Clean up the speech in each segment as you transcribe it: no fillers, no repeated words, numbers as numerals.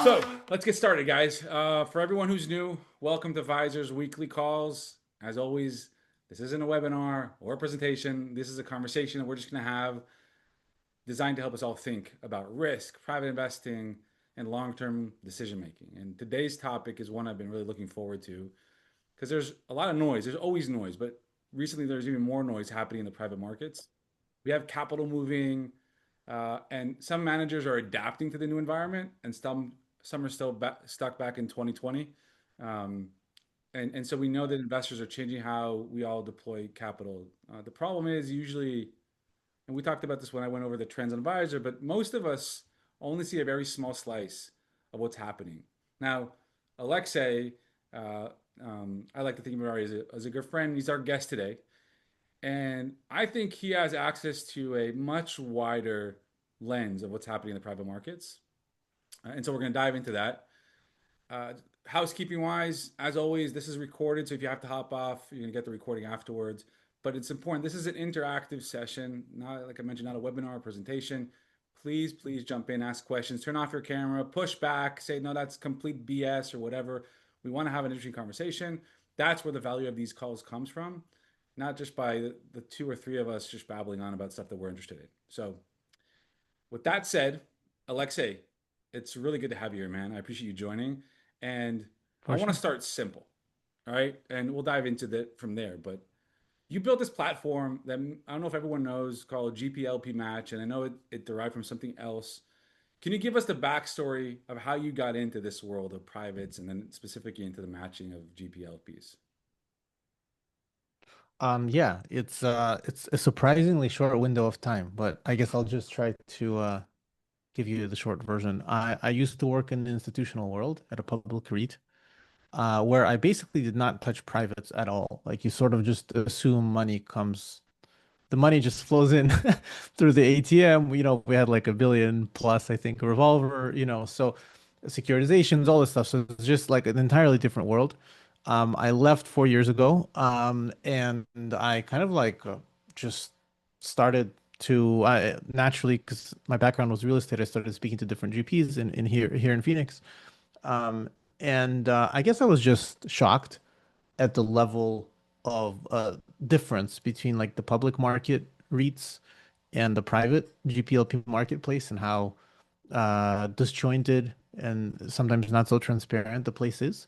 So let's get started, guys. For everyone who's new, welcome to Vyzer's Weekly Calls. As always, this isn't a webinar or a presentation. This is a conversation that we're just going to have designed to help us all think about risk, private investing, and long term decision making. And today's topic is one I've been really looking forward to because there's a lot of noise. There's always noise, but recently there's even more noise happening in the private markets. We have capital moving, and some managers are adapting to the new environment, and some are still stuck back in 2020. Um, and so we know that investors are changing how we all deploy capital. The problem is usually, and we talked about this when I went over the trends on Vyzer, but most of us only see a very small slice of what's happening. Now, Aleksey, uh, I like to think of him as a good friend. He's our guest today. And I think he has access to a much wider lens of what's happening in the private markets. And so we're going to dive into that. Uh, Housekeeping wise, as always, this is recorded. So if you have to hop off, you're going to get the recording afterwards. But it's important. This is an interactive session, not like I mentioned, not a webinar or presentation. Please jump in, ask questions, turn off your camera, push back, say, no, that's complete BS or whatever. We want to have an interesting conversation. That's where the value of these calls comes from, not just by the two or three of us just babbling on about stuff that we're interested in. So, with that said, Aleksey, it's really good to have you here, man. I appreciate you joining. And I For want to sure. start simple. All right. And we'll dive into that from there. But you built this platform that I don't know if everyone knows called GPLP Match. And I know it derived from something else. Can you give us the backstory of how you got into this world of privates and then specifically into the matching of GPLPs? Yeah, it's a surprisingly short window of time, but I guess I'll just try to give you the short version. I used to work in the institutional world at a public REIT, where I basically did not touch privates at all. Like you sort of just assume the money just flows in through the ATM. We had like 1 billion plus, I think, a revolver, so securitizations, all this stuff. So it's just like an entirely different world. I left 4 years ago, and I kind of like just started to naturally, because my background was real estate, I started speaking to different GPs in here in Phoenix. Um, and I guess I was just shocked at the level of difference between like the public market REITs and the private GPLP marketplace and how disjointed and sometimes not so transparent the place is.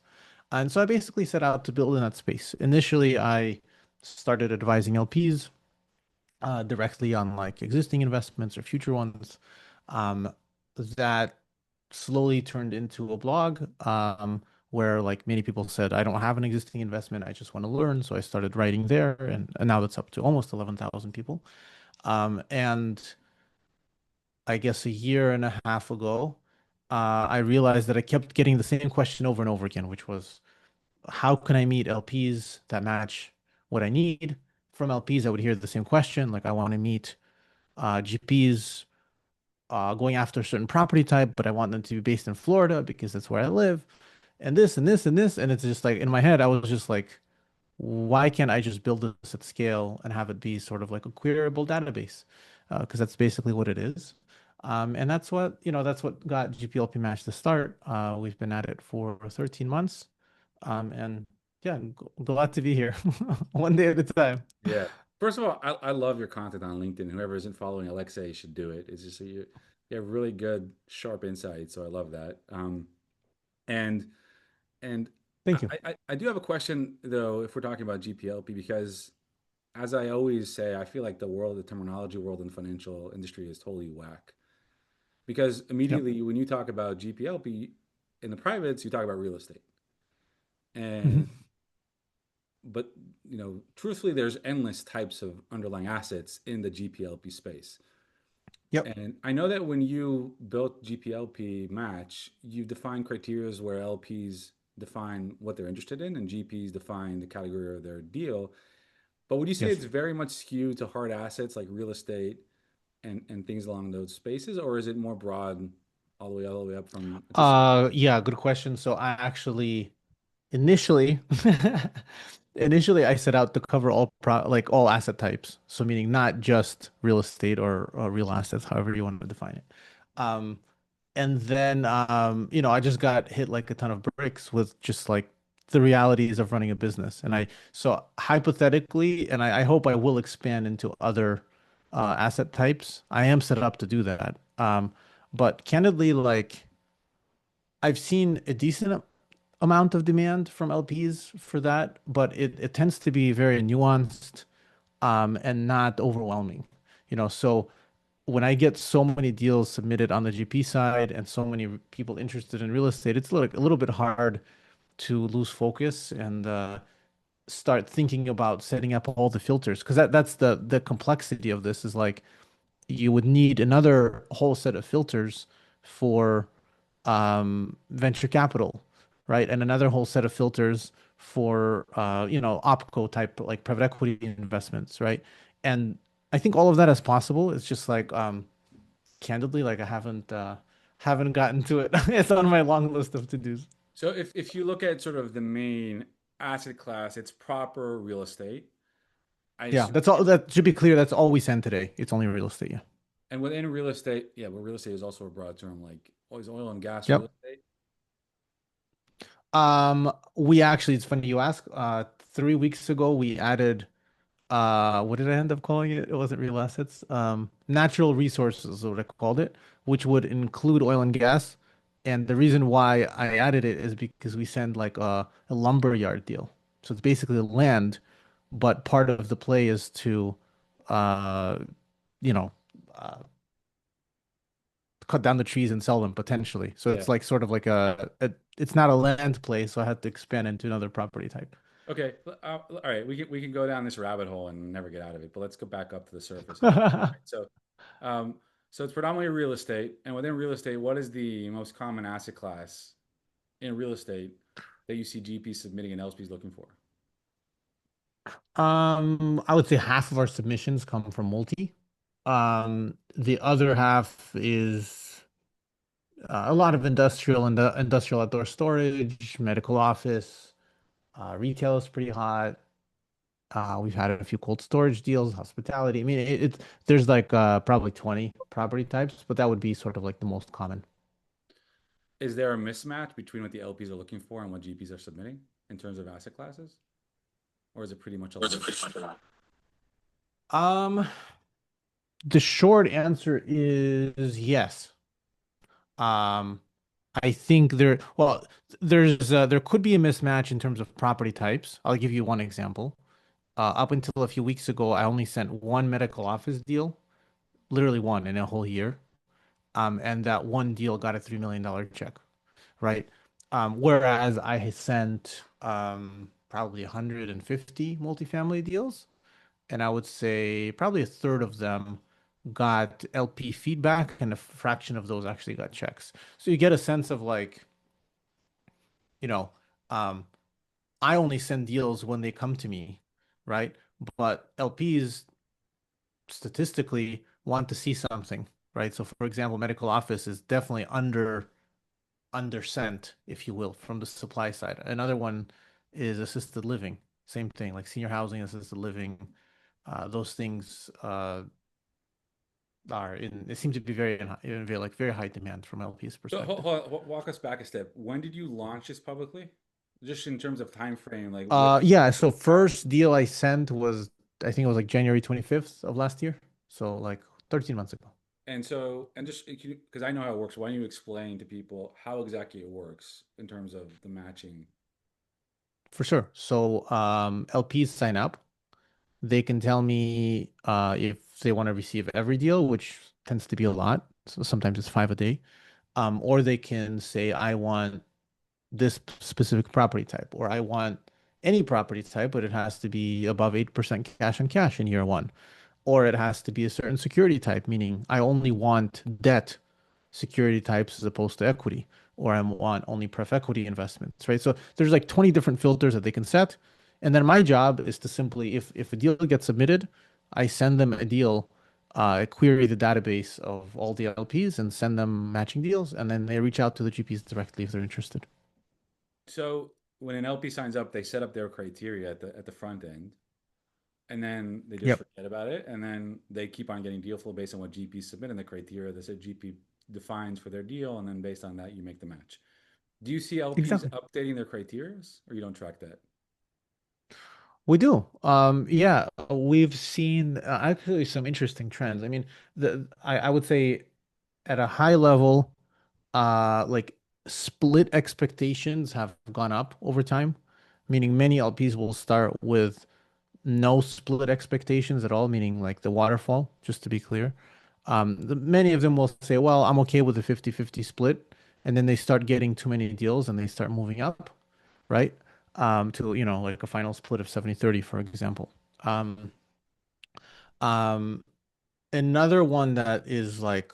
And so I basically set out to build in that space. Initially, I started advising LPs directly on like existing investments or future ones. Um, that slowly turned into a blog where like many people said, I don't have an existing investment. I just want to learn. So I started writing there and now that's up to almost 11,000 people. And I guess a year and a half ago, I realized that I kept getting the same question over and over again, which was, how can I meet LPs that match what I need? From LPs, I would hear the same question, like I want to meet GPs going after a certain property type, but I want them to be based in Florida because that's where I live, and this and this and this. And it's just like in my head, I was just like, why can't I just build this at scale and have it be sort of like a queryable database? Because that's basically what it is. And that's what got GPLP Match to start. We've been at it for 13 months. And yeah, glad to be here, one day at a time. Yeah. First of all, I love your content on LinkedIn. Whoever isn't following Alexa should do it. It's just you have really good, sharp insight. So I love that. And and Thank you. I do have a question though, if we're talking about GPLP, because as I always say, I feel like the terminology world in the financial industry is totally whack. Because Yep. immediately when you talk about GPLP in the privates, you talk about real estate. And Mhm. but truthfully, there's endless types of underlying assets in the GPLP space. Yep. And I know that when you built GPLP Match, you defined criteria where LPs define what they're interested in and GPs define the category of their deal. But would you say Yes. it's very much skewed to hard assets like real estate and things along those spaces, or is it more broad all the way up from just Yeah, good question. So I actually initially initially I set out to cover all asset types. So meaning not just real estate or real assets, however you want to define it. Um, And then I just got hit like a ton of bricks with just like the realities of running a business. And I so hypothetically, and I hope I will expand into other asset types. I am set up to do that. But candidly, like I've seen a decent amount of demand from LPs for that, but it tends to be very nuanced and not overwhelming. So when I get so many deals submitted on the GP side and so many people interested in real estate, it's like a little bit hard to lose focus and start thinking about setting up all the filters because that's the complexity of this is like you would need another whole set of filters for venture capital, right? And another whole set of filters for OpCo type like private equity investments, right? And I think all of that is possible. It's just like candidly, like I haven't gotten to it. It's on my long list of to-dos. So if you look at sort of the main asset class, it's proper real estate. I Yeah, assume, that's all. That should be clear. That's all we send today. It's only real estate. Yeah. and within real estate, yeah, but real estate is also a broad term, like always oil and gas real Yep. estate. We actually, it's funny you ask. 3 weeks ago, we added what did I end up calling it? It wasn't real assets. Natural resources is what I called it, which would include oil and gas. And the reason why I added it is because we send like a lumber yard deal. So it's basically land, but part of the play is to uh you know uh cut down the trees and sell them potentially. So Yeah. it's like sort of like it's not a land play, so I had to expand into another property type. Okay. All right. We can go down this rabbit hole and never get out of it, but let's go back up to the surface of it. Right, um, so it's predominantly real estate, and within real estate, what is the most common asset class in real estate that you see GPs submitting and LPs looking for? I would say half of our submissions come from multi. The other half is a lot of industrial and industrial outdoor storage, medical office, retail is pretty hot. We've had a few cold storage deals, hospitality. I mean, it's there's like probably 20 property types, but that would be sort of like the most common. Is there a mismatch between what the LPs are looking for and what GPs are submitting in terms of asset classes, or is it pretty much aligned? Um, the short answer is yes. Um, I think there could be a mismatch in terms of property types. I'll give you one example. Up until a few weeks ago, I only sent one medical office deal, literally one in a whole year. And that one deal got a $3 million check, right? Whereas I had sent probably 150 multifamily deals, and I would say probably a third of them got LP feedback, and a fraction of those actually got checks. So you get a sense of like, you know, um, I only send deals when they come to me, right? But LPs statistically want to see something, right? So for example, medical office is definitely undersent, if you will, from the supply side. Another one is assisted living. Same thing, like senior housing, assisted living. Those things they seem to be very high demand from LP's So perspective. walk us back a step. When did you launch this publicly? Just in terms of time frame, like what? Yeah, so first deal I sent was I think it was like January 25th of last year. So like 13 months ago. And so, and just because I know how it works, why don't you explain to people how exactly it works in terms of the matching? For sure. So LPs sign up. They can tell me if they want to receive every deal, which tends to be a lot. So sometimes it's five a day. Or they can say, I want this specific property type, or I want any property type, but it has to be above 8% cash on cash in year one. Or it has to be a certain security type, meaning I only want debt security types as opposed to equity, or I want only pref equity investments, right? So there's like 20 different filters that they can set. And then my job is to simply, if a deal gets submitted, I send them a deal, query the database of all the LPs and send them matching deals. And then they reach out to the GPs directly if they're interested. So when an LP signs up, they set up their criteria at the front end. and then they just Yep. forget about it, and then they keep on getting deal flow based on what GPs submit and the criteria that said GP defines for their deal, and then based on that you make the match. Do you see LPs Exactly. updating their criterias, or you don't track that? We do. Yeah, we've seen actually some interesting trends. I mean, I would say at a high level, like split expectations have gone up over time, meaning many LPs will start with no split expectations at all, meaning like the waterfall, just to be clear. Many of them will say, well, I'm okay with the 50-50 split. And then they start getting too many deals and they start moving up, right? To, like a final split of 70-30, for example. Um, um, Another one that is like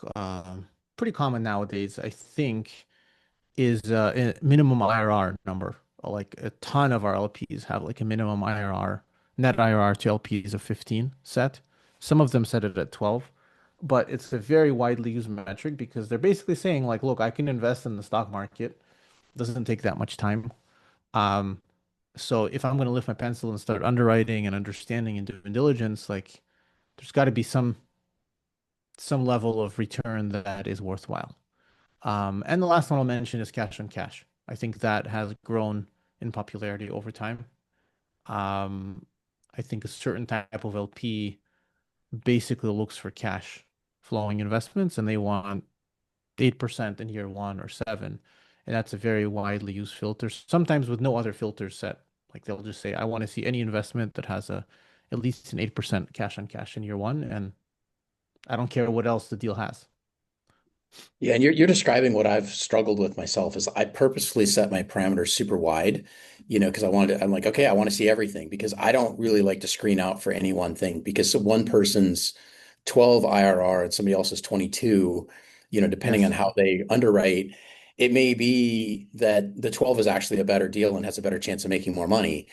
pretty common nowadays, I think, is a minimum IRR number. Like a ton of our LPs have like a minimum IRR, net IRR to LPs of 15 set. Some of them set it at 12, but it's a very widely used metric because they're basically saying like, look, I can invest in the stock market. Doesn't take that much time. Um, so if I'm going to lift my pencil and start underwriting and understanding and doing diligence, like there's got to be some level of return that is worthwhile. And the last one I'll mention is cash on cash. I think that has grown in popularity over time. Um, I think a certain type of LP basically looks for cash flowing investments and they want 8% in year one or 7. And that's a very widely used filter, sometimes with no other filters set. Like they'll just say, I want to see any investment that has a at least an 8% cash on cash in year one, and I don't care what else the deal has. Yeah, and you're describing what I've struggled with myself is I purposefully set my parameters super wide, because I'm like, okay, I want to see everything because I don't really like to screen out for any one thing because one person's 12 IRR and somebody else's 22, depending on Yes. how they underwrite, it may be that the 12 is actually a better deal and has a better chance of making more money.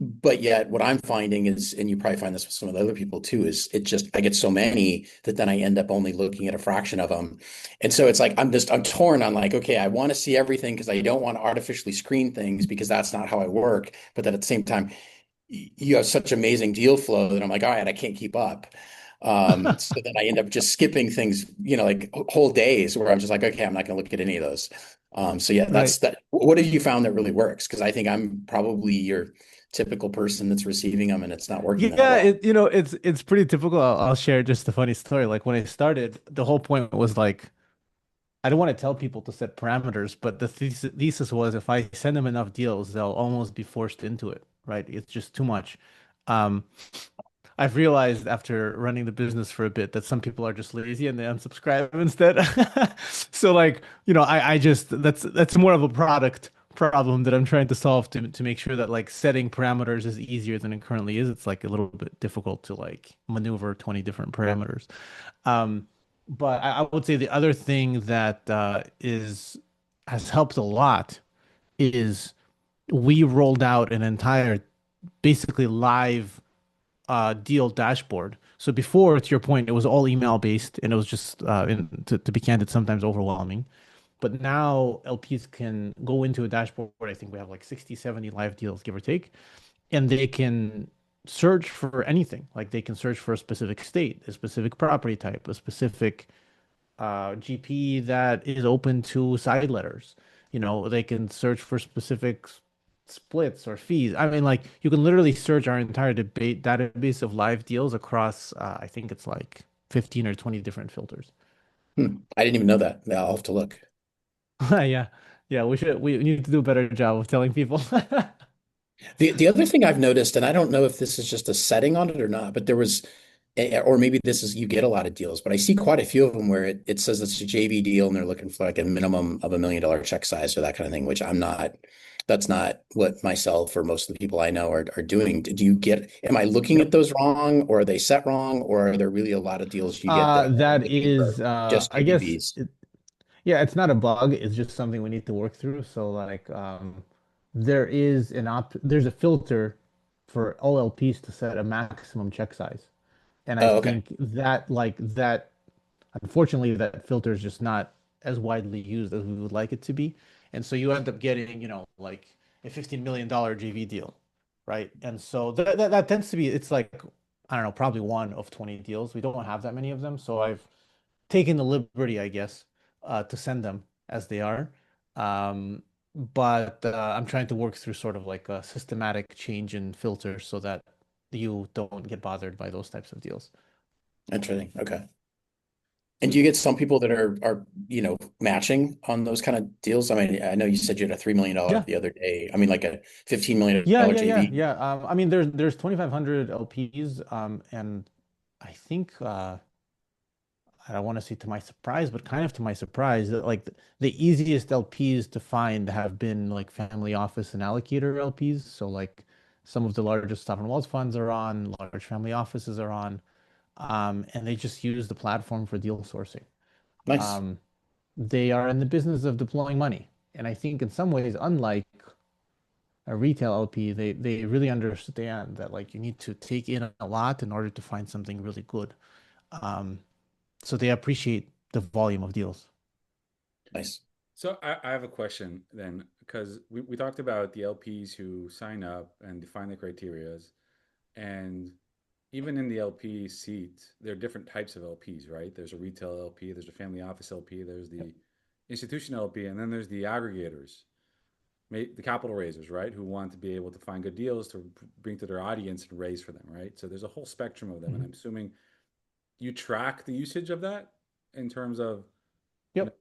But yet what I'm finding is, and you probably find this with some of the other people too, is I get so many that then I end up only looking at a fraction of them. And so it's like I'm torn on like, okay, I want to see everything because I don't want to artificially screen things because that's not how I work. But then at the same time, you have such amazing deal flow that I'm like, all right, I can't keep up. So then I end up just skipping things, like whole days where I'm just like, okay, I'm not going to look at any of those. So yeah, Right. that's that. What have you found that really works? Because I think I'm probably your typical person that's receiving them and it's not working that Yeah, well. it's pretty typical. I'll share just a funny story. Like when I started, the whole point was like I don't want to tell people to set parameters, but the thesis was if I send them enough deals, they'll almost be forced into it, right? It's just too much. Um, I've realized after running the business for a bit that some people are just lazy and they unsubscribe instead. So like, I just that's more of a product problem that I'm trying to solve to make sure that like setting parameters is easier than it currently is. It's like a little bit difficult to like maneuver 20 different parameters. Um, but I would say the other thing that is has helped a lot is we rolled out an entire basically live deal dashboard. So before, to your point, it was all email based and it was just to be candid, sometimes overwhelming. But now LPs can go into a dashboard. I think we have like 60, 70 live deals, give or take, and they can search for anything. Like they can search for a specific state, a specific property type, a specific GP that is open to side letters. They can search for specific splits or fees. I mean, like you can literally search our entire debate database of live deals across, I think it's like 15 or 20 different filters. I didn't even know that. Yeah, I'll have to look. Yeah. Yeah, we need to do a better job of telling people. The other thing I've noticed, and I don't know if this is just a setting on it or not, but there was, or maybe this is you get a lot of deals, but I see quite a few of them where it says it's a JV deal and they're looking for like a minimum of $1 million check size or that kind of thing, which I'm not. That's not what myself or most of the people I know are doing. Am I looking Yep. at those wrong, or are they set wrong, or are there really a lot of deals you get that are That looking for is, just I guess, JVs? yeah, it's not a bug. It's just something we need to work through. So like, there's a filter for all LPs to set a maximum check size. And I Oh, okay. think that unfortunately that filter is just not as widely used as we would like it to be. And so you end up getting, like a $15 million JV deal, right? And so that tends to be, it's like, I don't know, probably one of 20 deals. We don't have that many of them, so I've taken the liberty, I guess, to send them as they are. Um, but I'm trying to work through sort of like a systematic change in filter so that you don't get bothered by those types of deals. Interesting. Okay. And So do you get some people that are matching on those kind of deals? I mean, I know you said you had a $3 million Yeah. the other day. I mean, like a $15 Yeah, million yeah, yeah, JV. yeah. I mean, there's 2,500 LPs, and I think I don't want to say to my surprise, but kind of to my surprise, that like the easiest LPs to find have been like family office and allocator LPs. So like some of the largest sovereign wealth funds are on, large family offices are on, and they just use the platform for deal sourcing. Nice. Um, they are in the business of deploying money, and I think in some ways, unlike a retail LP, they really understand that like you need to take in a lot in order to find something really good. Um, so they appreciate the volume of deals. Nice. I have a question then, because we talked about the LPs who sign up and define the criterias, and even in the LP seat, there are different types of LPs, right? There's a retail LP, there's a family office LP, there's Yep. the institutional LP, and then there's the aggregators, the capital raisers, right? Who want to be able to find good deals to bring to their audience and raise for them, right? So there's a whole spectrum of them, and Mhm. I'm assuming you track the usage of that in terms of, you know, Yep.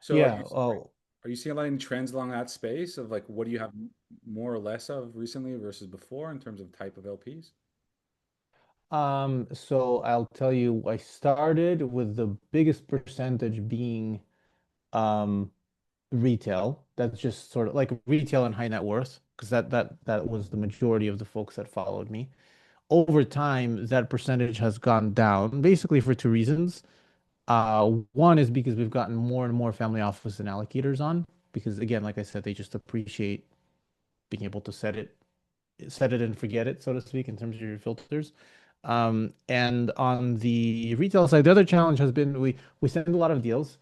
so Yeah. Oh, are you seeing a lot of trends along that space of like what do you have more or less of recently versus before in terms of type of LPs? so I'll tell you, I started with the biggest percentage being um retail. That's just sort of like retail and high net worth, because that was the majority of the folks that followed me. Over time, that percentage has gone down, basically for two reasons. One is because we've gotten more and more family office and allocators on, because again, like I said, they just appreciate being able to set it and forget it, so to speak, in terms of your filters. And on the retail side, the other challenge has been we send a lot of deals,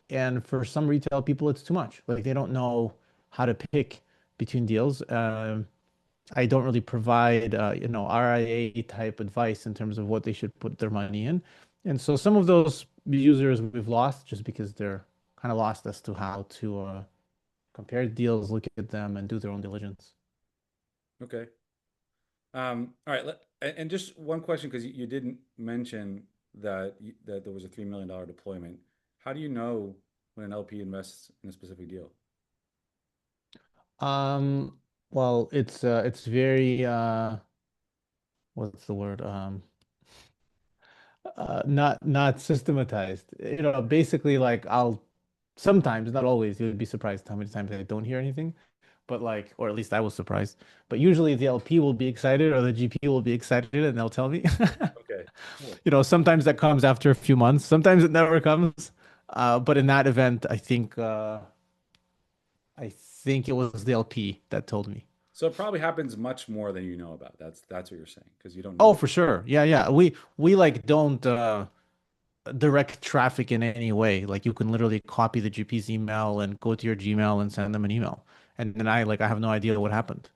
and for some retail people, it's too much. Like they don't know how to pick between deals. I don't really provide, RIA type advice in terms of what they should put their money in. And so some of those users we've lost just because they're kind of lost as to how to compare deals, look at them, and do their own diligence. Okay. All right. And just one question, because you didn't mention that there was a $3 million deployment. How do you know when an LP invests in a specific deal? Um, well, it's very what's the word? Not systematized. Basically like I'll sometimes, not always, you'd be surprised how many times I don't hear anything. But like, or at least I was surprised. But usually the LP will be excited or the GP will be excited and they'll tell me. Okay, cool. Sometimes that comes after a few months. Sometimes it never comes. But in that event, I think it was the LP that told me. So it probably happens much more than you know about. That's what you're saying, because you don't Oh, know. for sure. Yeah, yeah. We like don't direct traffic in any way. Like you can literally copy the GP's email and go to your Gmail and send them an email. And then I have no idea what happened.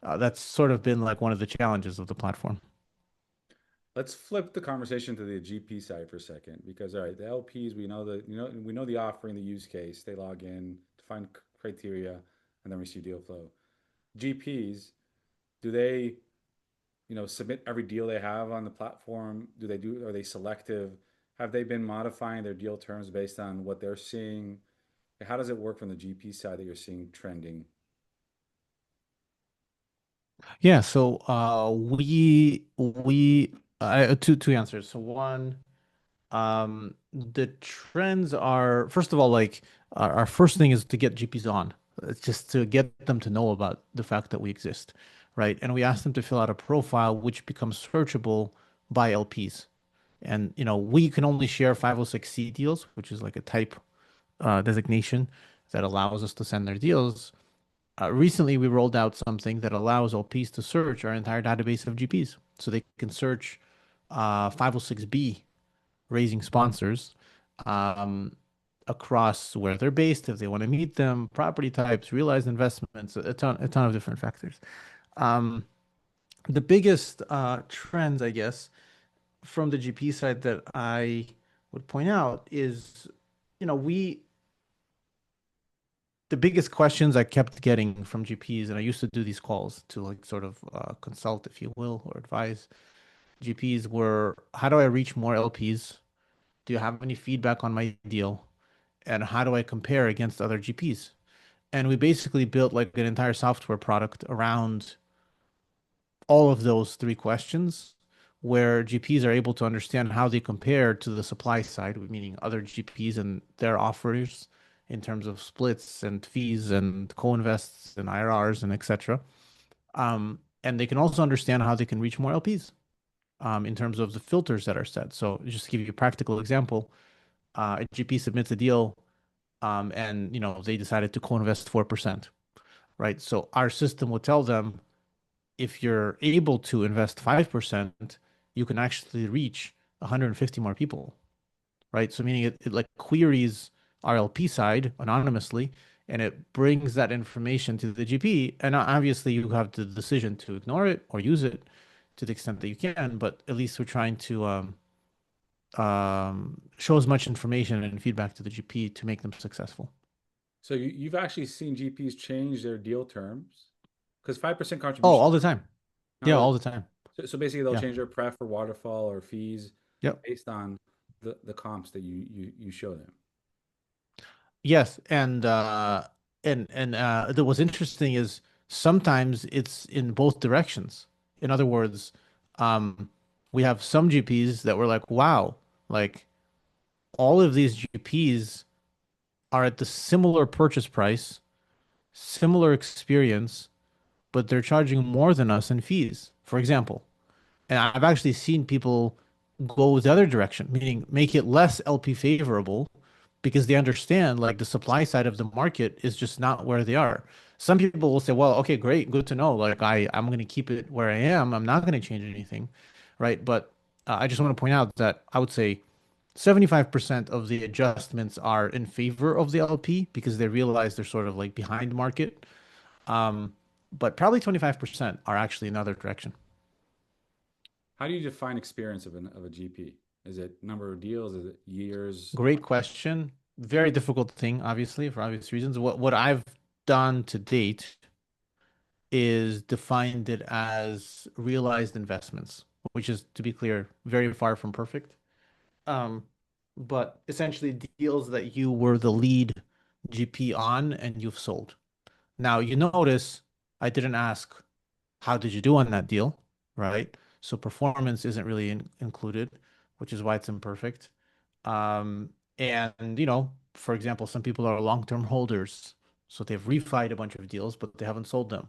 That's sort of been like one of the challenges of the platform. Let's flip the conversation to the GP side for a second, because all right, the LPs, we know the offering, the use case. They log in, define criteria, and then we see deal flow. GPs, do they submit every deal they have on the platform? Are they selective? Have they been modifying their deal terms based on what they're seeing? How does it work from the GP side that you're seeing trending? Yeah, so we two answers. So one, the trends are first of all like our first thing is to get GPs on. It's just to get them to know about the fact that we exist, right? And we ask them to fill out a profile which becomes searchable by LPs. And we can only share 506C deals, which is like a type designation that allows us to send their deals. Recently, we rolled out something that allows LPs to search our entire database of GPs. So they can search 506B raising sponsors um, across where they're based, if they want to meet them, property types, realized investments, a ton of different factors. The biggest trends, I guess, from the GP side that I would point out is, you know, we the biggest questions I kept getting from GPs, and I used to do these calls to like sort of consult, if you will, or advise GPs were, how do I reach more LPs? Do you have any feedback on my deal? And how do I compare against other GPs? And we basically built like an entire software product around all of those three questions, where GPs are able to understand how they compare to the supply side, meaning other GPs and their offers in terms of splits and fees and co-invests and IRRs and etc. And they can also understand how they can reach more LPs in terms of the filters that are set. So just to give you a practical example, a GP submits a deal and they decided to co-invest 4%, right? So our system will tell them if you're able to invest 5%, you can actually reach 150 more people, right? So meaning it like queries our LP side anonymously and it brings that information to the GP. And obviously you have the decision to ignore it or use it to the extent that you can, but at least we're trying to show as much information and feedback to the GP to make them successful. So you've actually seen GPs change their deal terms because 5% Oh, contribution. all the time. Not Yeah, really. all the time. So basically, they'll Yeah. change their pref for waterfall or fees Yep. based on the comps that you show them. Yes, what's interesting is sometimes it's in both directions. In other words, um, we have some GPs that were like, wow, like all of these GPs are at the similar purchase price, similar experience, but they're charging more than us in fees, for example. And I've actually seen people go the other direction, meaning make it less LP favorable because they understand like the supply side of the market is just not where they are. Some people will say, well, okay, great, good to know. Like I'm going to keep it where I am. I'm not going to change anything, right? But I just want to point out that I would say 75% of the adjustments are in favor of the LP because they realize they're sort of like behind market. Um, but probably 25% are actually in the other direction. How do you define experience of a GP? Is it number of deals? Is it years? Great question. Very difficult thing, obviously, for obvious reasons. What I've done to date is defined it as realized investments, which is, to be clear, very far from perfect. Um, but essentially deals that you were the lead GP on and you've sold. Now, you notice I didn't ask how did you do on that deal, right? So performance isn't really included, which is why it's imperfect. And for example, some people are long-term holders, so they've refied a bunch of deals, but they haven't sold them.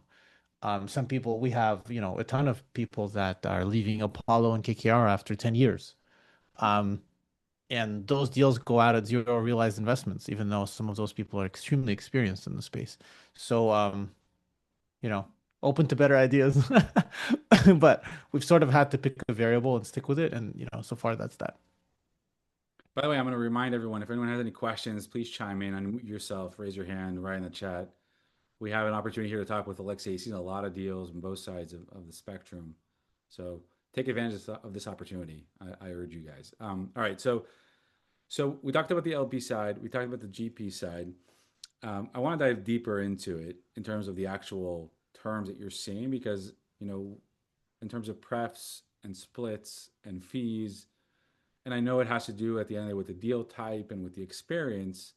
Some people, we have, a ton of people that are leaving Apollo and KKR after 10 years. Um, and those deals go out at zero realized investments, even though some of those people are extremely experienced in the space. So, you know, open to better ideas. But we've sort of had to pick a variable and stick with it. And, so far that's that. By the way, I'm going to remind everyone if anyone has any questions, please chime in, unmute yourself, raise your hand, write in the chat. We have an opportunity here to talk with Aleksey. He's seen a lot of deals on both sides of the spectrum. So take advantage of this opportunity. I urge you guys. All right. So we talked about the LP side. We talked about the GP side. I want to dive deeper into it in terms of the actual terms that you're seeing because, in terms of prefs and splits and fees, and I know it has to do at the end of the day with the deal type and with the experience,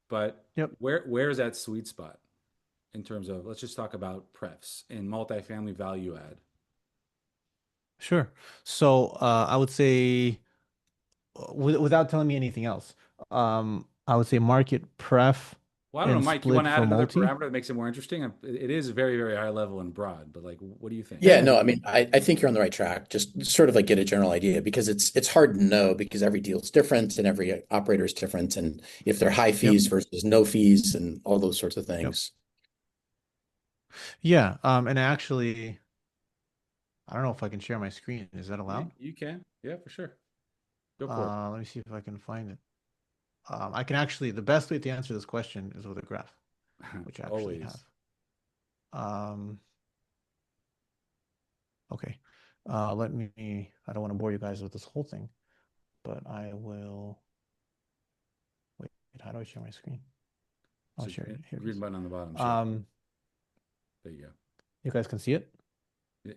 but Yep. where is that sweet spot in terms of let's just talk about prefs in multifamily value add. Sure. So I would say, without telling me anything else, I would say market pref Well, I don't know, and Mike. You want split to add for another multi. parameter that makes it more interesting? It is very, very high level and broad, but like, what do you think? Yeah, Yeah, no, I mean, I think you're on the right track. Just sort of like get a general idea because it's hard to know because every deal is different and every operator is different, and if they're high yep, fees versus no fees and all those sorts of yep. things. Yeah. And actually, I don't know if I can share my screen. Is that Yeah, allowed? you can. Yeah, for sure. Go for it. Let me see if I can find it. I can actually, the best way to answer this question is with a graph, which I actually have. Always. Um, Okay. Let me, I don't want to bore you guys with this whole thing, but I will, wait, how do I share my screen? I'll So share it. Here it green is. button on the bottom, share. Um, There you go. you guys can see it?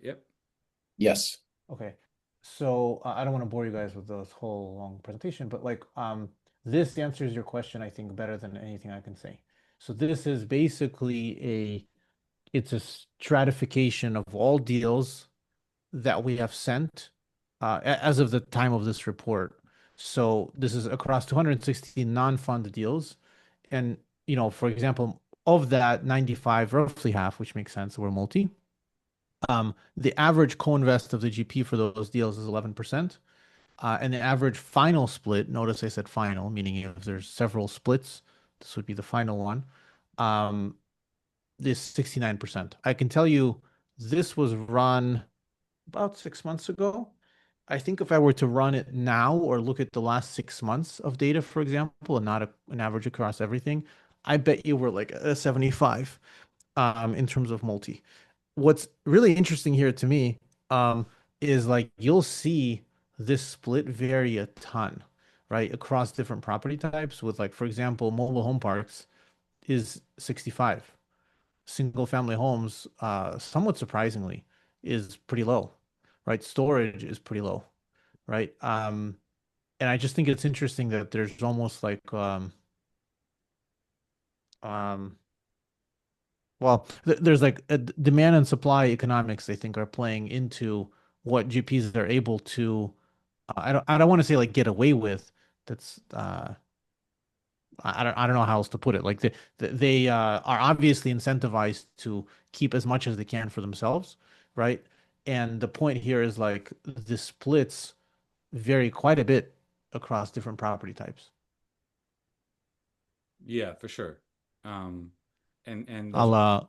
Yep. Yes. Okay. So I don't want to bore you guys with this whole long presentation, but like this answers your question, I think, better than anything I can say. So this is basically it's a stratification of all deals that we have sent as of the time of this report. So this is across 260 non-fund deals. And, for example, of that 95, roughly half, which makes sense, were multi. The average co-invest of the GP for those deals is 11%. And the average final split, notice I said final, meaning if there's several splits, this would be the final one, um, is 69%. I can tell you this was run about 6 months ago. I think if I were to run it now or look at the last 6 months of data, for example, and not an average across everything, I bet you we're like a 75 in terms of multi. What's really interesting here to me um, is like you'll see this split vary a ton, right, across different property types with like, for example, mobile home parks is 65. Single family homes, somewhat surprisingly, is pretty low, right? Storage is pretty low, right? And I just think it's interesting that there's almost like um well, there's like a demand and supply economics, I think, are playing into what GPs are able to I don't want to say like get away with. That's I don't know how else to put it. Like they are obviously incentivized to keep as much as they can for themselves, right? And the point here is like the splits vary quite a bit across different property types. Yeah, for sure. Um, and there's I'll also,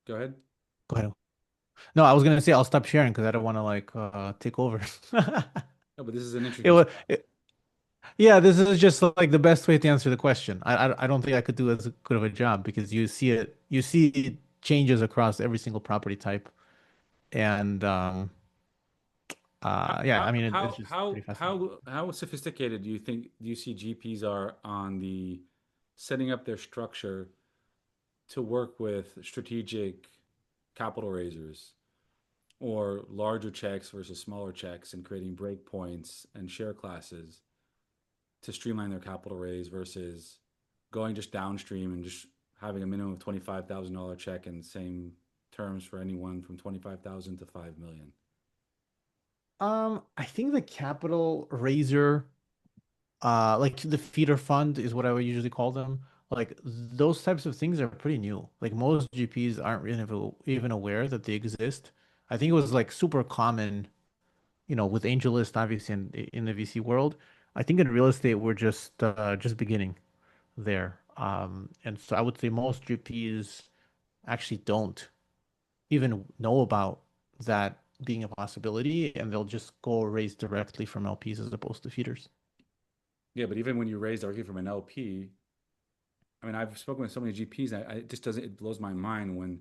go ahead. go ahead. No, I was gonna say I'll stop sharing because I don't want to like take over. No, but this is an It interesting was, spot. yeah, this is just like the best way to answer the question. I don't think I could do as good of a job because you see it changes across every single property type, and How yeah, I how mean it's how just how pretty fascinating. how sophisticated do you see GPs are on the setting up their structure to work with strategic capital raisers or larger checks versus smaller checks and creating breakpoints and share classes to streamline their capital raise versus going just downstream and just having a minimum of $25,000 check and same terms for anyone from 25,000 to 5 million. I think the capital raiser, like the feeder fund is what I would usually call them. Like those types of things are pretty new. Like most GPs aren't really even aware that they exist. I think it was like super common with AngelList, obviously in the VC world. I think in real estate we're just beginning there. And so I would say most GPs actually don't even know about that being a possibility, and they'll just go raise directly from LPs as opposed to feeders. Yeah, but even when you raise directly from an LP, I mean, I've spoken with so many GPs, it just doesn't, it blows my mind when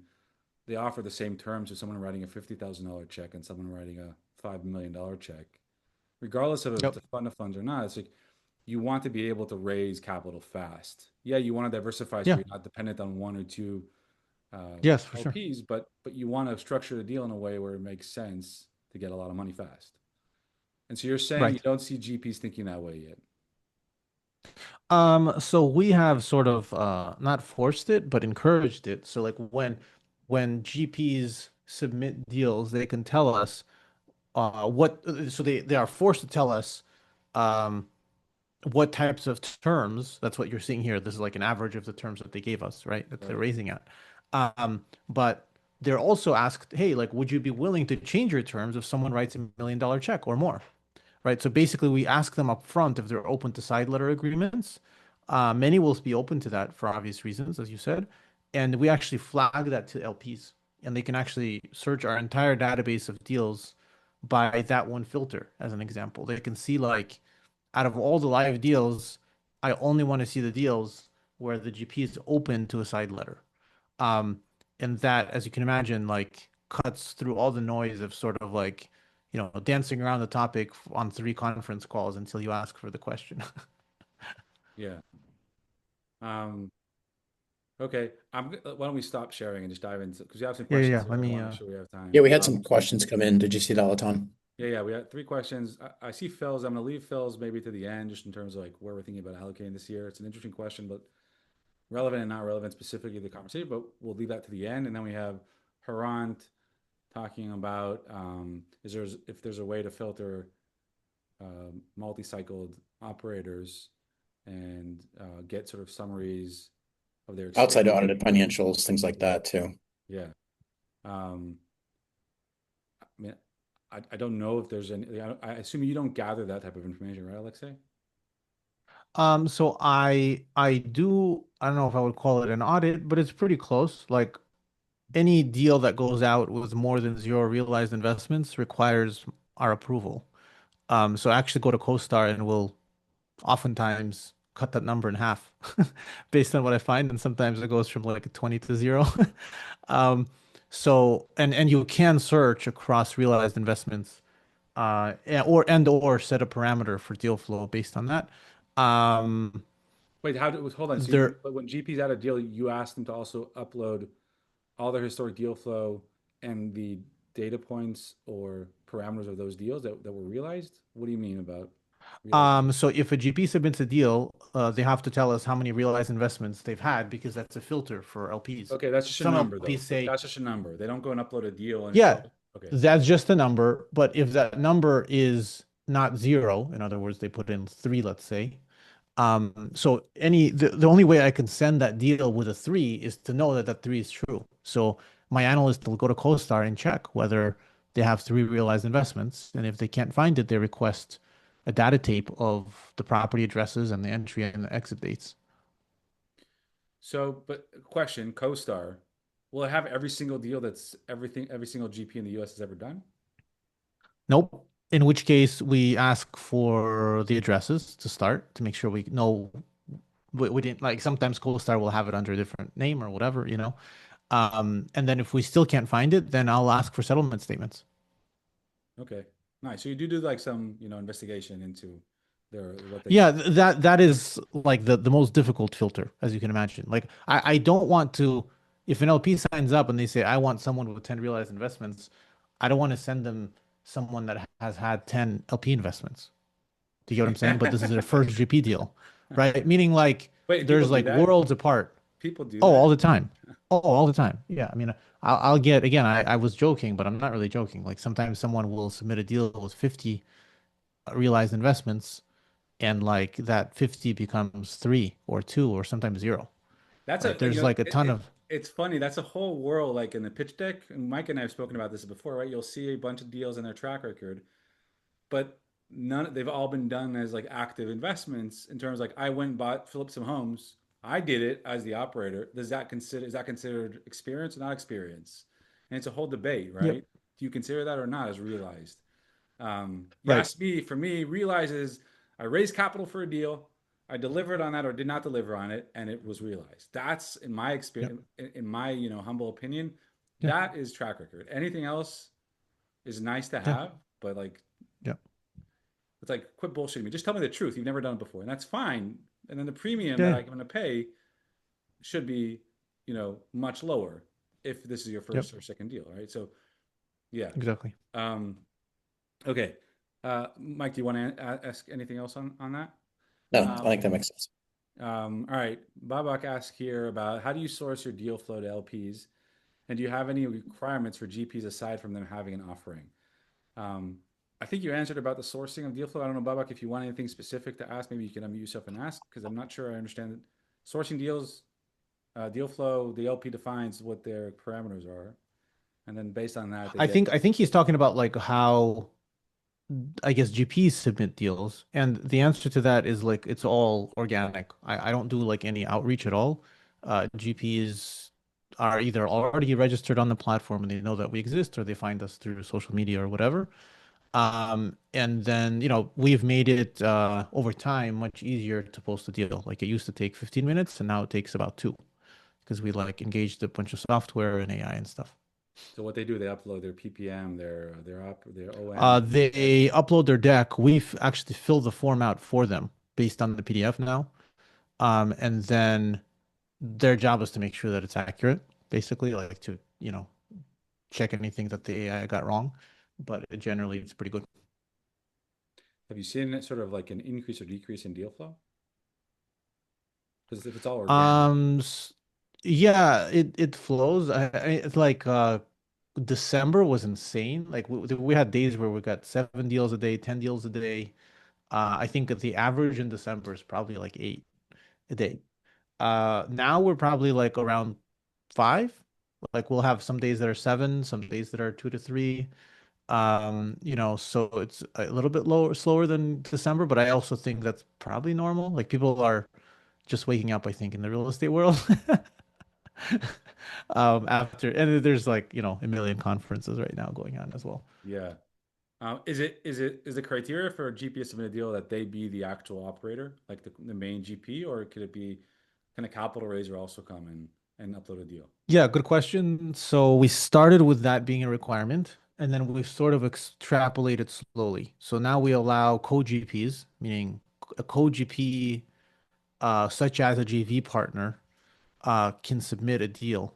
they offer the same terms to someone writing a $50,000 check and someone writing a $5 million check, regardless of if it's Yep. a fund of funds or not. It's like you want to be able to raise capital fast. Yeah, you want to diversify so Yeah. you're not dependent on one or two Yes, for sure. LPs, but you want to structure the deal in a way where it makes sense to get a lot of money fast. And so you're saying you Right. don't see GPs thinking that way yet. So we have sort of not forced it, but encouraged it. So like when GPs submit deals, they can tell us what so they are forced to tell us um what types of terms, that's what you're seeing here. This is like an average of the terms that they gave us, right? That they're Right. raising at. But they're also asked, hey, like, would you be willing to change your terms if someone writes $1 million check or more? Right. So basically, we ask them up front if they're open to side letter agreements. Many will be open to that for obvious reasons, as you said. And we actually flag that to LPs, and they can actually search our entire database of deals by that one filter, as an example. They can see, like, out of all the live deals, I only want to see the deals where the GP is open to a side letter. Um, and that, as you can imagine, like, cuts through all the noise of sort of like, dancing around the topic on three conference calls until you ask for the question. Yeah. Um, okay. Why don't we stop sharing and just dive into because you have some Yeah, yeah, questions yeah. here. Let I me want to make sure we have time. Yeah, we had some questions come in. Did you see that, Laton? Yeah, yeah. We had three questions. I see Phil's. I'm going to leave Phil's maybe to the end, just in terms of like where we're thinking about allocating this year. It's an interesting question, but relevant and not relevant specifically to the conversation. But we'll leave that to the end, and then we have Harant talking about is there if there's a way to filter multi-cycled operators and get sort of summaries of their Outside experience. audited financials, things like that too. Yeah. Um, I mean, I don't know if there's any. I assume you don't gather that type of information, right, Alexei? So I don't know if I would call it an audit, but it's pretty close. Like any deal that goes out with more than zero realized investments requires our approval. So I actually go to CoStar and we'll oftentimes cut that number in half based on what I find, and sometimes it goes from like 20 to zero. Um, and you can search across realized investments, or set a parameter for deal flow based on that. Um, Wait, hold on. So there, but when GP's out a deal, you ask them to also upload all their historic deal flow and the data points or parameters of those deals that were realized? What do you mean about realized? so if a GP submits a deal, they have to tell us how many realized investments they've had because that's a filter for LPs. Okay, that's just a Some number LPs though. say, That's just a number. They don't go and upload a deal and yeah, show. Okay. that's just a number. But if that number is not zero, in other words, they put in three, let's say. So the only way I can send that deal with a three is to know that that three is true. So my analyst will go to CoStar and check whether they have three realized investments. And if they can't find it, they request a data tape of the property addresses and the entry and the exit dates. So, but question, CoStar, will it have every single deal that's every single GP in the US has ever done? Nope. In which case, we ask for the addresses to start to make sure we know we didn't like sometimes CoStar will have it under a different name or whatever. And then if we still can't find it, then I'll ask for settlement statements. Okay. Nice. So you do like some, investigation into their what they Yeah, that is like the most difficult filter, as you can imagine. Like I don't want to, if an LP signs up and they say I want someone with 10 realized investments, I don't want to send them someone that has had 10 LP investments. Do you get what I'm saying? But this is their first GP deal, right? Meaning like Wait, people there's do like that? worlds apart. People do Oh, all that? the time. Oh, all the time. Yeah. I mean, I'll get, again, I was joking, but I'm not really joking. Like sometimes someone will submit a deal with 50 realized investments and like that 50 becomes three or two or sometimes zero, That's right? There's like a ton of, it's funny. That's a whole world like in the pitch deck. And Mike and I have spoken about this before, right? You'll see a bunch of deals in their track record, but they've all been done as like active investments in terms like I went and bought Philip some homes. I did it as the operator. Is that considered experience or not experience? And it's a whole debate, yep, right? Do you consider that or not as realized? right. Yes, for me, realizes I raised capital for a deal, I delivered on that or did not deliver on it, and it was realized. That's in my Yep. experience, in my humble opinion, Yeah. that is track record. Anything else is nice to Yeah. have, but like Yep. it's like quit bullshitting me. Just tell me the truth. You've never done it before, and that's fine. And then the premium that Yeah. I'm going to pay should be, much lower if this is your Yep. first or second deal, right? So yeah. Exactly. Um, okay. Mike, do you want to ask anything else on that? No, I Um, think that makes sense. all right. Babak asked here about how do you source your deal flow to LPs, and do you have any requirements for GPs aside from them having an offering? Um, I think you answered about the sourcing of deal flow. I don't know, Babak, if you want anything specific to ask, maybe you can unmute yourself and ask because I'm not sure I understand it. Sourcing deals, deal flow, the LP defines what their parameters are, and then based on that, they I get. think I think he's talking about like how I guess GPs submit deals, and the answer to that is like it's all organic. I don't do like any outreach at all. GPs are either already registered on the platform and they know that we exist, or they find us through social media or whatever. And then, we've made it over time much easier to post a deal. Like it used to take 15 minutes and now it takes about two because we like engaged a bunch of software and AI and stuff. So what they do, they upload their PPM, their OM. They upload their deck. We've actually filled the form out for them based on the PDF now. And then their job is to make sure that it's accurate, basically, like to, check anything that the AI got wrong. But generally, it's pretty good. Have you seen it sort of like an increase or decrease in deal flow? Because if it's all organic, Um, s- yeah, it flows. It's like December was insane. Like we had days where we got 7 deals a day, 10 deals a day. I think that the average in December is probably like 8 a day. Now we're probably like around 5. Like we'll have some days that are 7, some days that are 2 to 3. So it's a little bit slower than December, but I also think that's probably normal. Like people are just waking up, I think, in the real estate world. After and there's like, a million conferences right now going on as well. yeah. Is the criteria for a GP to submit a deal that they be the actual operator, like the main GP, or could it be, can a capital raiser also come in and upload a deal? Yeah, good question. So we started with that being a requirement, and then we've sort of extrapolated slowly. So now we allow co-GPs, meaning a co-GP, such as a JV partner, can submit a deal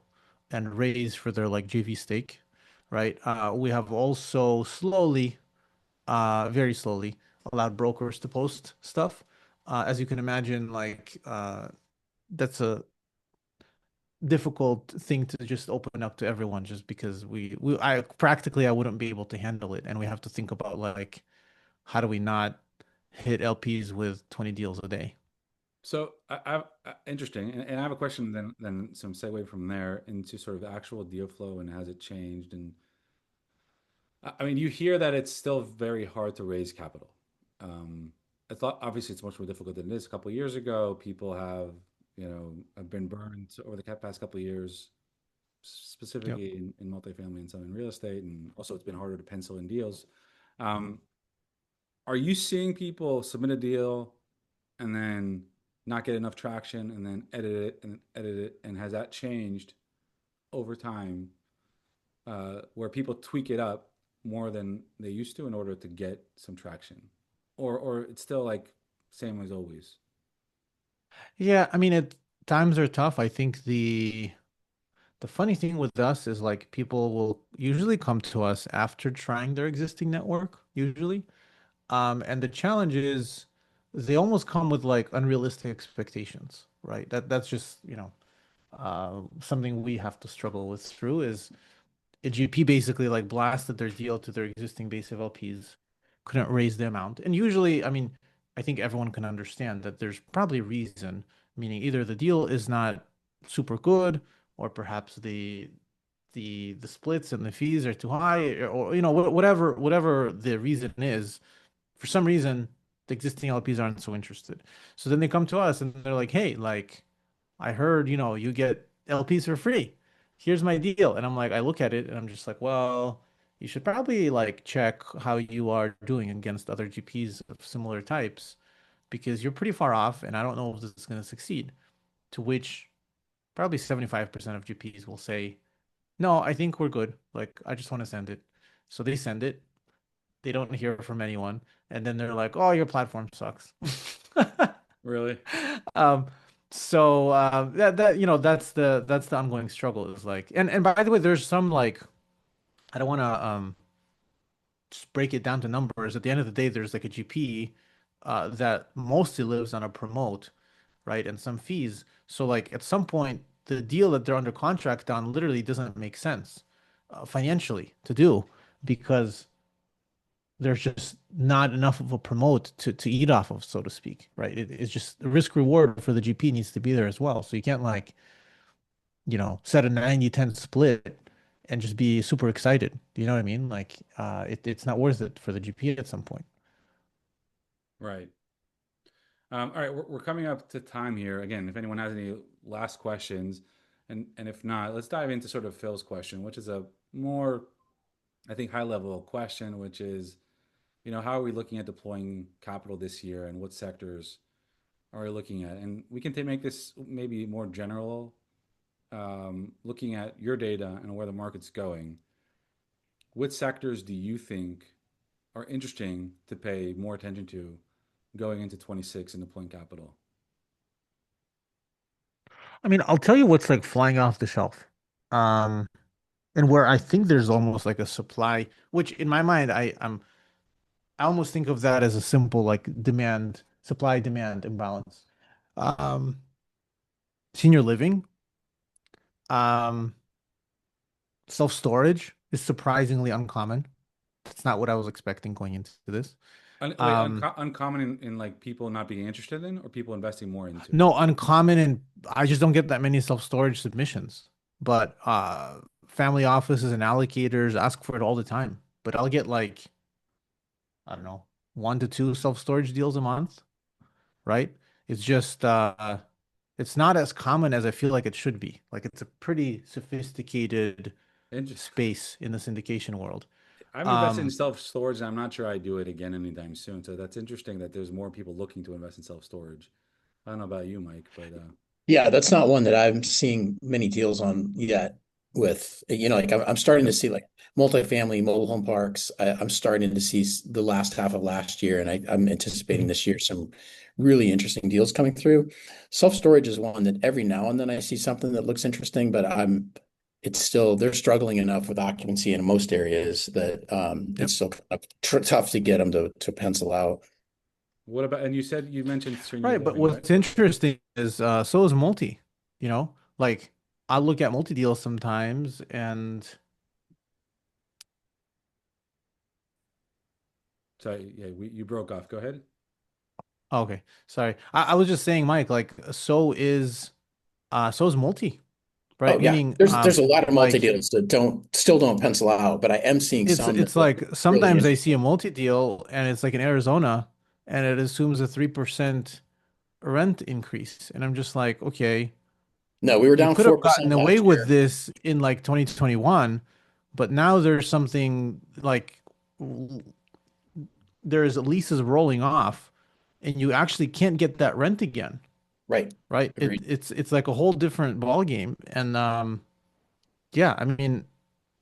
and raise for their like JV stake, right? We have also slowly, very slowly, allowed brokers to post stuff. As you can imagine, like that's a difficult thing to just open up to everyone just because I wouldn't be able to handle it, and we have to think about like how do we not hit LPs with 20 deals a day. So interesting, and I have a question. Then some segue from there into sort of the actual deal flow and has it changed? And I mean, you hear that it's still very hard to raise capital. Um, I thought obviously it's much more difficult than it is. A couple of years ago, people have been burned over the past couple of years, Yep. specifically in multifamily and some in real estate, and also it's been harder to pencil in deals. Um, are you seeing people submit a deal and then not get enough traction and then edit it, and has that changed over time, where people tweak it up more than they used to in order to get some traction, or it's still like same as always? Yeah, I mean, times are tough. I think the funny thing with us is like people will usually come to us after trying their existing network, usually. And the challenge is they almost come with like unrealistic expectations, right? That's just, something we have to struggle with through is a GP basically like blasted their deal to their existing base of LPs, couldn't raise the amount. And usually, I mean, I think everyone can understand that there's probably a reason, meaning either the deal is not super good, or perhaps the splits and the fees are too high, or whatever the reason is. For some reason, the existing LPs aren't so interested. So then they come to us and they're like, "Hey, like I heard, you get LPs for free. Here's my deal." And I'm like, I look at it and I'm just like, well, you should probably like check how you are doing against other GPs of similar types because you're pretty far off and I don't know if this is going to succeed. To which probably 75% of GPs will say, "No, I think we're good. Like, I just want to send it." So they send it. They don't hear from anyone. And then they're like, "Oh, your platform sucks." Really? Um, that's the ongoing struggle is like, and by the way, there's some like I don't want to just break it down to numbers. At the end of the day, there's like a GP that mostly lives on a promote, right, and some fees. So like at some point, the deal that they're under contract on literally doesn't make sense financially to do because there's just not enough of a promote to eat off of, so to speak, right? It's just the risk reward for the GP needs to be there as well. So you can't like, set a 90-10 split and just be super excited. Do you know what I mean? Like, it's not worth it for the GP at some point. Right. All right, we're coming up to time here. Again, if anyone has any last questions, and if not, let's dive into sort of Phil's question, which is a more, I think, high level question, which is, how are we looking at deploying capital this year, and what sectors are we looking at? And we can make this maybe more general, looking at your data and where the market's going, what sectors do you think are interesting to pay more attention to going into 26 and deploying capital? I mean, I'll tell you what's like flying off the shelf. Um, and where I think there's almost like a supply, which in my mind, I almost think of that as a simple like demand, supply demand imbalance. Um, Senior living, um, self-storage is surprisingly uncommon. It's not what I was expecting going into this. Wait, Um, uncommon in like people not being interested in, or people investing more into it? no, uncommon, and I just don't get that many self-storage submissions. But family offices and allocators ask for it all the time. But I'll get like, I don't know, 1 to 2 self-storage deals a month, right? It's just it's not as common as I feel like it should be. Like it's a pretty sophisticated And space in the syndication world. I'm invested in Um, self storage, and I'm not sure I do it again anytime soon. So that's interesting that there's more people looking to invest in self storage. I don't know about you, Mike, but Yeah, that's not one that I'm seeing many deals on yet with, like I'm starting to yep. see like multifamily mobile home parks. I'm starting to see the last half of last year, and I'm anticipating mhm. this year some really interesting deals coming through. Self-storage is one that every now and then I see something that looks interesting, but it's still, they're struggling enough with occupancy in most areas that Yep. it's still kind of tough to get them to pencil out. What about, and you said you mentioned senior Right, but living, right? what's interesting is so is multi, you know? Like I look at multi deals sometimes and So yeah, you broke off. Go ahead. oh, okay, sorry. I was just saying, Mike, like so is multi, Oh right? yeah, Meaning there's a lot of multi like deals that don't pencil out, but I am seeing some that it's look like really sometimes I see a interesting. multi deal and it's like in Arizona and it assumes a 3% rent increase. And I'm just like, okay, No, we were you down could have gotten 4% away last with year. this in like 2021, but now there's something like there's leases rolling off and you actually can't get that rent again, Right. right? Agreed. It's like a whole different ball game. And yeah, I mean,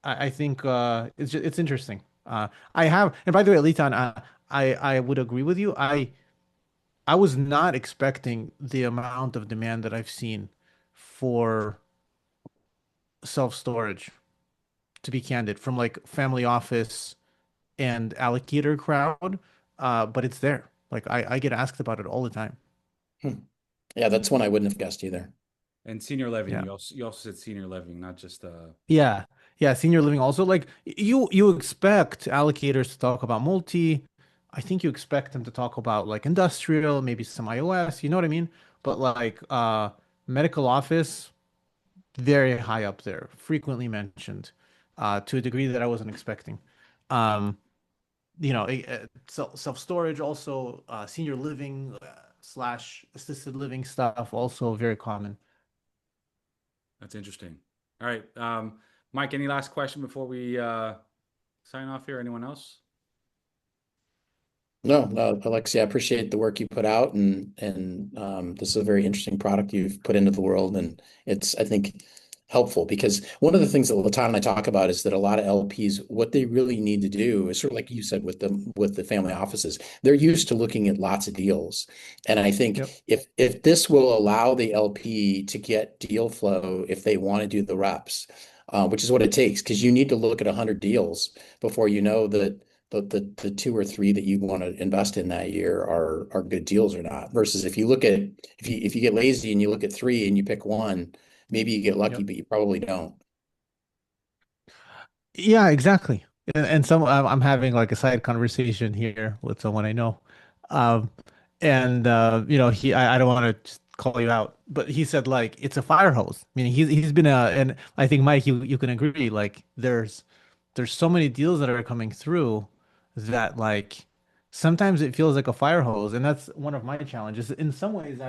I think it's interesting. I have, and by the way, Litan, I would agree with you. I was not expecting the amount of demand that I've seen for self-storage, to be candid, from like family office and allocator crowd. But it's there. Like I get asked about it all the time. Hmm. Yeah, that's one I wouldn't have guessed either. And senior living, Yeah. you also said senior living, not just Yeah. Yeah. Senior living also like you expect allocators to talk about multi. I think you expect them to talk about like industrial, maybe some iOS, you know what I mean? But like medical office, very high up there, frequently mentioned, to a degree that I wasn't expecting. Um, self-storage also, senior living slash assisted living stuff also very common. that's interesting. All right. Mike, any last question before we sign off here? Anyone else? No, no, Alexi, I appreciate the work you put out, and this is a very interesting product you've put into the world, and it's, I think, helpful because one of the things that Latan and I talk about is that a lot of LPs, what they really need to do is sort of like you said with the family offices, they're used to looking at lots of deals, and I think Yep. if this will allow the LP to get deal flow if they want to do the reps, which is what it takes, because you need to look at 100 deals before you know that the two or three that you want to invest in that year are good deals or not. Versus if you look at if you get lazy and you look at three and you pick one, maybe you get lucky, Yep. but you probably don't. Yeah, exactly. And some I'm having like a side conversation here with someone I know. Um, and I don't want to call you out, but he said like it's a fire hose. I mean, he's been and I think Mike, you can agree, like there's so many deals that are coming through that like sometimes it feels like a fire hose, and that's one of my challenges. In some ways,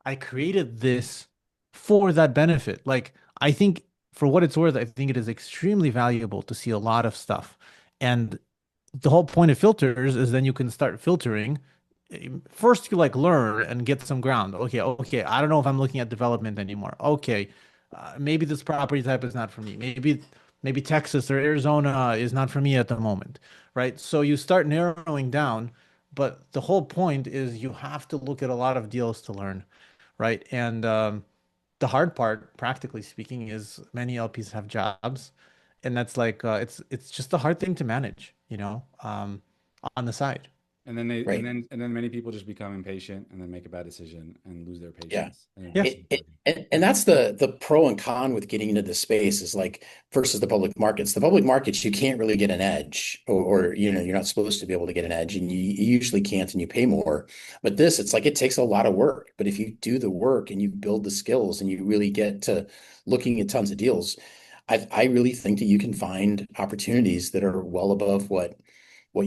I created this for that benefit. Like, I think for what it's worth, I think it is extremely valuable to see a lot of stuff. And the whole point of filters is then you can start filtering. First, you like learn and get some ground. Okay, I don't know if I'm looking at development anymore. Okay, maybe this property type is not for me. Maybe Texas or Arizona is not for me at the moment, right? So you start narrowing down, but the whole point is you have to look at a lot of deals to learn, right? And the hard part, practically speaking, is many LPs have jobs, and that's like it's just a hard thing to manage, on the side. And then they Right. and then many people just become impatient and then make a bad decision and lose their Yeah. patience and Yeah. invest in further. And that's the pro and con with getting into this space is like versus the public markets. The public markets, you can't really get an edge, or you're not supposed to be able to get an edge, and you usually can't, and you pay more. But this, it's like it takes a lot of work. But if you do the work and you build the skills and you really get to looking at tons of deals, I really think that you can find opportunities that are well above what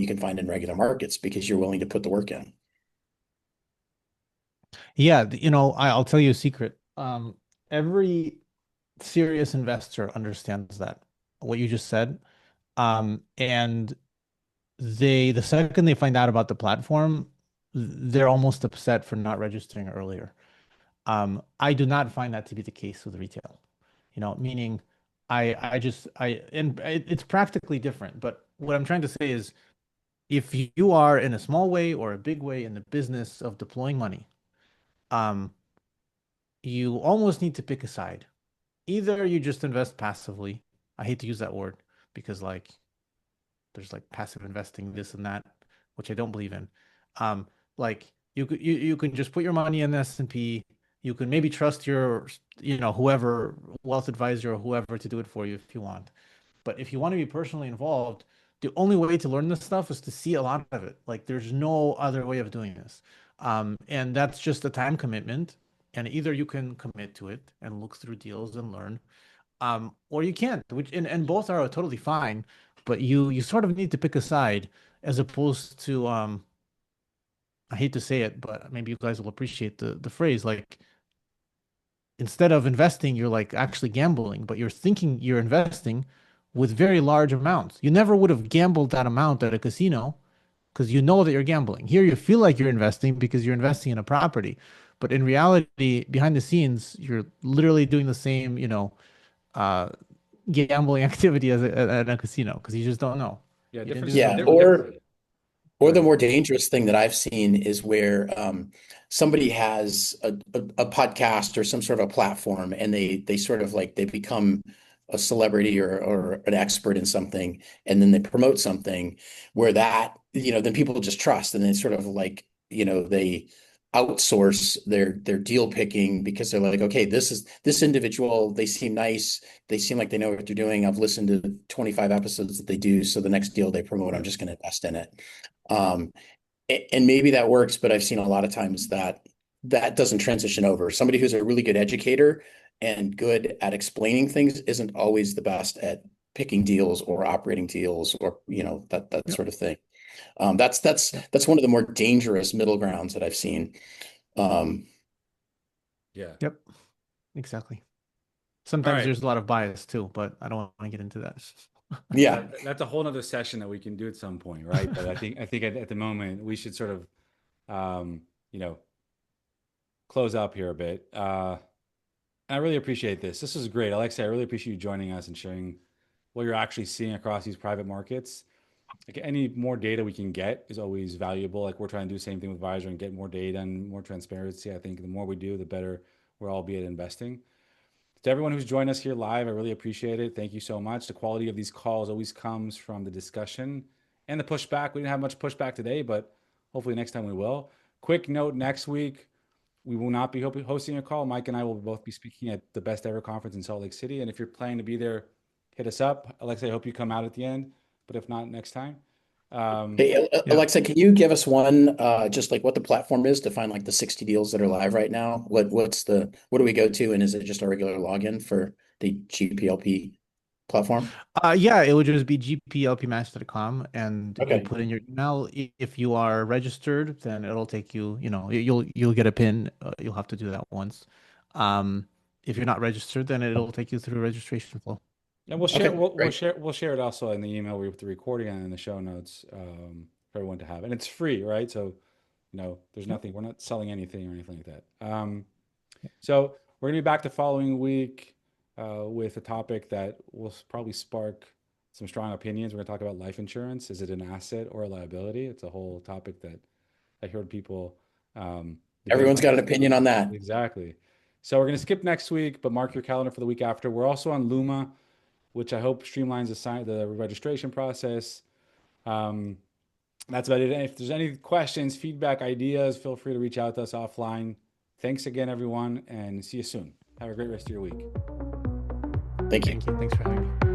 you can find in regular markets because you're willing to put the work in. Yeah, I'll tell you a secret. Every serious investor understands that, what you just said. And the second they find out about the platform, they're almost upset for not registering earlier. I do not find that to be the case with retail, meaning it's practically different. But what I'm trying to say is if you are in a small way or a big way in the business of deploying money, um, you almost need to pick a side. Either you just invest passively. I hate to use that word because like there's like passive investing, this and that, which I don't believe in. Um, like you can just put your money in the S&P. You can maybe trust your, whoever, wealth advisor or whoever to do it for you if you want. But if you want to be personally involved, the only way to learn this stuff is to see a lot of it. Like there's no other way of doing this. And that's just a time commitment. And either you can commit to it and look through deals and learn, or you can't, which and both are totally fine, but you sort of need to pick a side as opposed to I hate to say it, but maybe you guys will appreciate the phrase like instead of investing, you're like actually gambling, but you're thinking you're investing with very large amounts. You never would have gambled that amount at a casino because you know that you're gambling. Here you feel like you're investing because you're investing in a property. But in reality, behind the scenes, you're literally doing the same, uh, gambling activity as at a casino because you just don't know. Yeah, You didn't different do the Yeah, homework. go or the ahead. more dangerous thing that I've seen is where somebody has a podcast or some sort of a platform, and they sort of like they become a celebrity or an expert in something, and then they promote something where that then people just trust, and then sort of like they outsource their deal picking because they're like, okay, this individual, they seem nice, they seem like they know what they're doing. I've listened to 25 episodes that they do, so the next deal they promote, I'm Yep. just going to invest in it. Um, and maybe that works, but I've seen a lot of times that that doesn't transition over. Somebody who's a really good educator and good at explaining things isn't always the best at picking deals or operating deals or that Yep. sort of thing. That's that's Yep. that's one of the more dangerous middle grounds that I've seen. Um, Yeah. Yep. Exactly. All Sometimes right. there's a lot of bias too, but I don't want to get into that. yeah, That's a whole nother session that we can do at some point, right? But I think at the moment we should sort of um, you know, close up here a bit. I really appreciate this. This is great. Alexei, I really appreciate you joining us and sharing what you're actually seeing across these private markets. Like any more data we can get is always valuable. Like we're trying to do the same thing with Vyzer and get more data and more transparency. I think the more we do, the better we'll all be at investing. To everyone who's joined us here live, I really appreciate it. Thank you so much. The quality of these calls always comes from the discussion and the pushback. We didn't have much pushback today, but hopefully next time we will. Quick note, next week, we will not be hosting a call. Mike and I will both be speaking at the Best Ever Conference in Salt Lake City. And if you're planning to be there, hit us up. Alexa, I hope you come out at the end, but if not, next time. Hey, Yeah. Alexa, can you give us one just like what the platform is to find like the 60 deals that are live right now? What do we go to, and is it just a regular login for the GPLP platform? Yeah, it would just be gplpmatch.com and you Okay. put in your email. If you are registered, then it'll take you, you'll get a pin. You'll have to do that once. Um, if you're not registered, then it'll take you through a registration flow. And we'll share Okay, we'll, we'll great. share we'll share it also in the email with the recording and in the show notes for everyone to have. And it's free, right? So, there's Yep. nothing, we're not selling anything or anything like that. So we're gonna be back the following week. with a topic that will probably spark some strong opinions. We're going to talk about life insurance. Is it an asset or a liability? It's a whole topic that I heard people debate Everyone's about. got an opinion on that. Exactly. So we're going to skip next week, but mark your calendar for the week after. We're also on Luma, which I hope streamlines the registration process. That's about it. And if there's any questions, feedback, ideas, feel free to reach out to us offline. Thanks again, everyone, and see you soon. Have a great rest of your week. Thank you. Thank you. Thanks for having me.